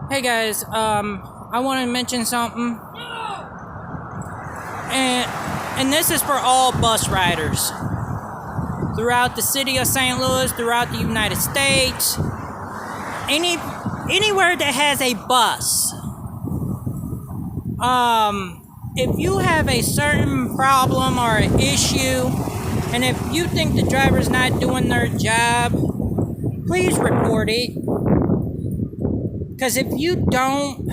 Hey guys, I want to mention something, and this is for all bus riders throughout the city of St. Louis, throughout the United States, anywhere that has a bus. If you have a certain problem or an issue, and if you think the driver's not doing their job, please report it. Because if you don't,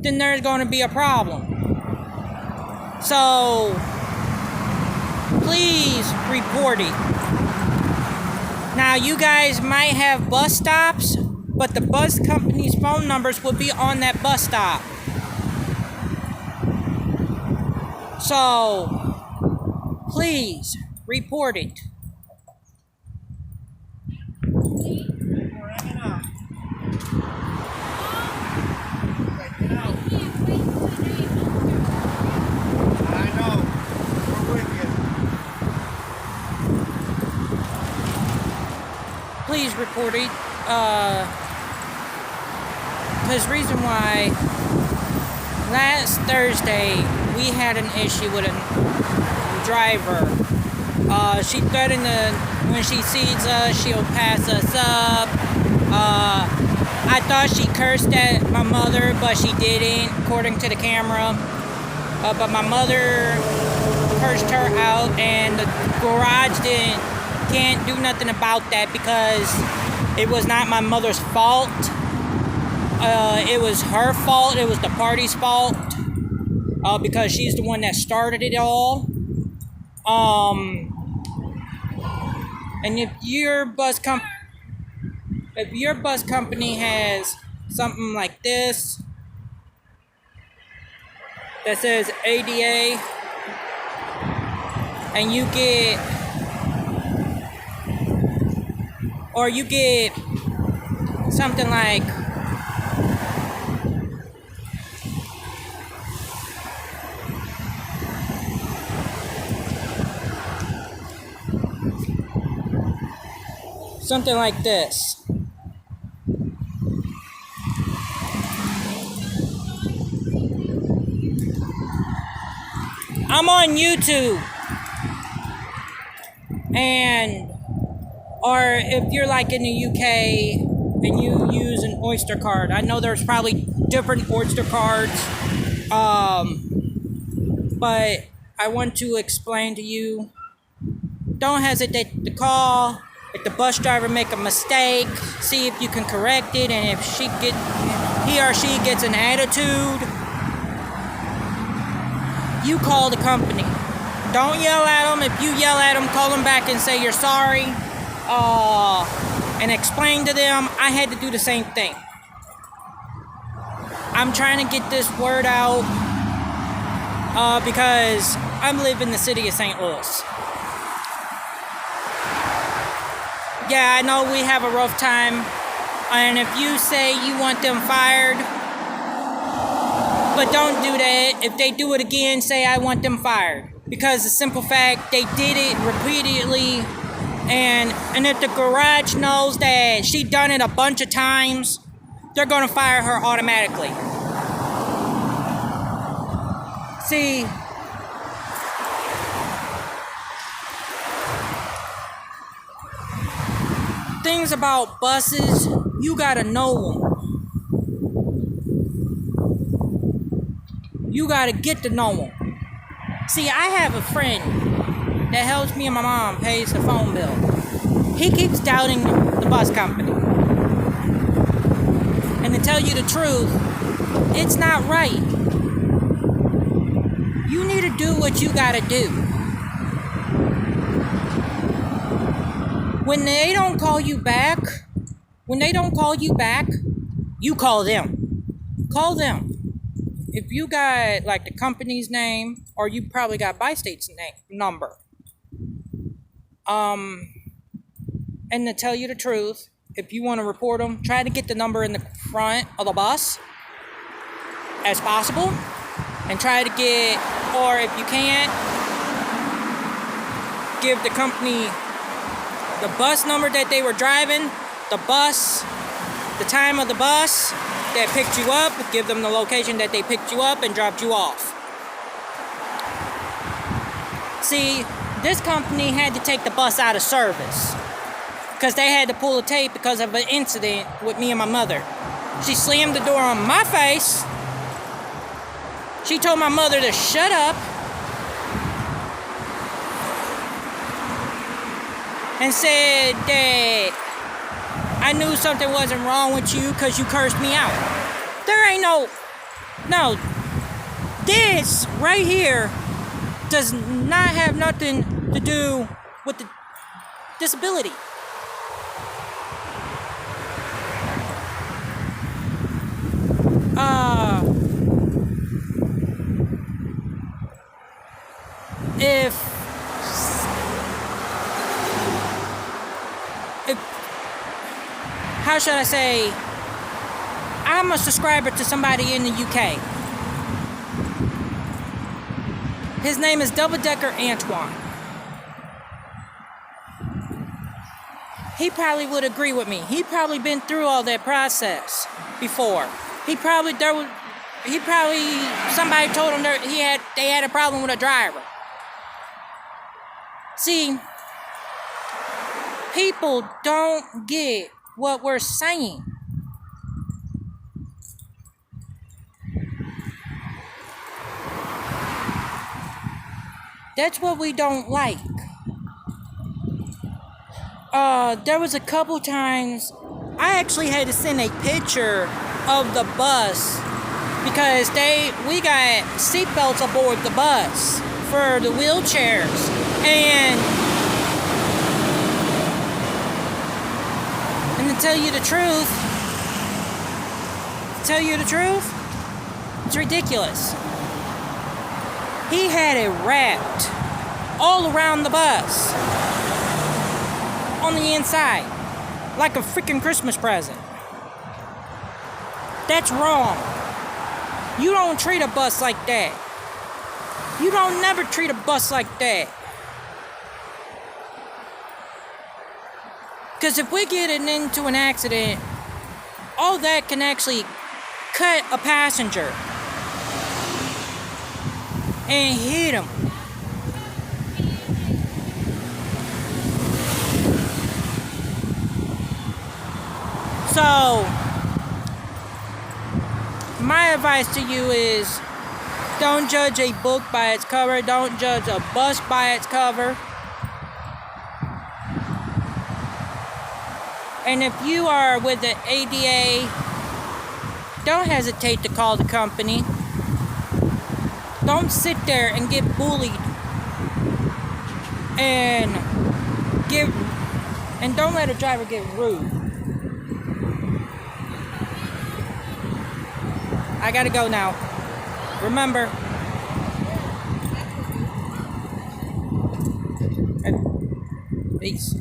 then there's going to be a problem. So, please report it. Now, you guys might have bus stops, but the bus company's phone numbers will be on that bus stop. So, please report it. Please report it. Because reason why last Thursday we had an issue with a driver. She threatened when she sees us, she'll pass us up. I thought she cursed at my mother, but she didn't, according to the camera. But my mother cursed her out, and the garage can't do nothing about that because it was not my mother's fault. It was her fault. It was the party's fault because she's the one that started it all. And if your bus company has something like this that says ADA, and you get something like this. I'm on YouTube, or if you're like in the UK and you use an Oyster card, I know there's probably different Oyster cards, but I want to explain to you, don't hesitate to call. If the bus driver make a mistake, see if you can correct it, and if he or she gets an attitude, you call the company. Don't yell at them. If you yell at them, call them back and say you're sorry, and explain to them. I had to do the same thing. I'm trying to get this word out because I live in the city of St. Louis. Yeah, I know we have a rough time, and if you say you want them fired, but don't do that. If they do it again, say I want them fired. Because the simple fact, they did it repeatedly, and if the garage knows that she done it a bunch of times, they're gonna fire her automatically. See, things about buses, you gotta know them. You gotta get to know them. See, I have a friend that helps me and my mom pays the phone bill. He keeps doubting the bus company. And to tell you the truth, it's not right. You need to do what you gotta do. When they don't call you back, you call them. Call them. If you got like the company's name, or you probably got Bi-State's number. And to tell you the truth, if you want to report them, try to get the number in the front of the bus as possible, and try to get, or if you can't, give the company the bus number that they were driving, the bus, the time of the bus that picked you up, give them the location that they picked you up and dropped you off. See, this company had to take the bus out of service because they had to pull the tape because of an incident with me and my mother. She slammed the door on my face. She told my mother to shut up and said that I knew something wasn't wrong with you because you cursed me out. There ain't no, this right here does not have nothing to do with the disability. If how should I say, I'm a subscriber to somebody in the UK. His name is Double Decker Antoine. He probably would agree with me. He probably been through all that process before. Somebody told him they had a problem with a driver. See, people don't get what we're saying. That's what we don't like. There was a couple times I actually had to send a picture of the bus because we got seatbelts aboard the bus for the wheelchairs, and to tell you the truth, it's ridiculous. He had it wrapped all around the bus on the inside like a freaking Christmas present. That's wrong. You don't treat a bus like that. You don't never treat a bus like that. Because if we get into an accident, all that can actually cut a passenger and hit him. So, my advice to you is don't judge a book by its cover. Don't judge a bus by its cover. And if you are with the ADA, don't hesitate to call the company. Don't sit there and get bullied and don't let a driver get rude. I gotta go now. Remember, peace.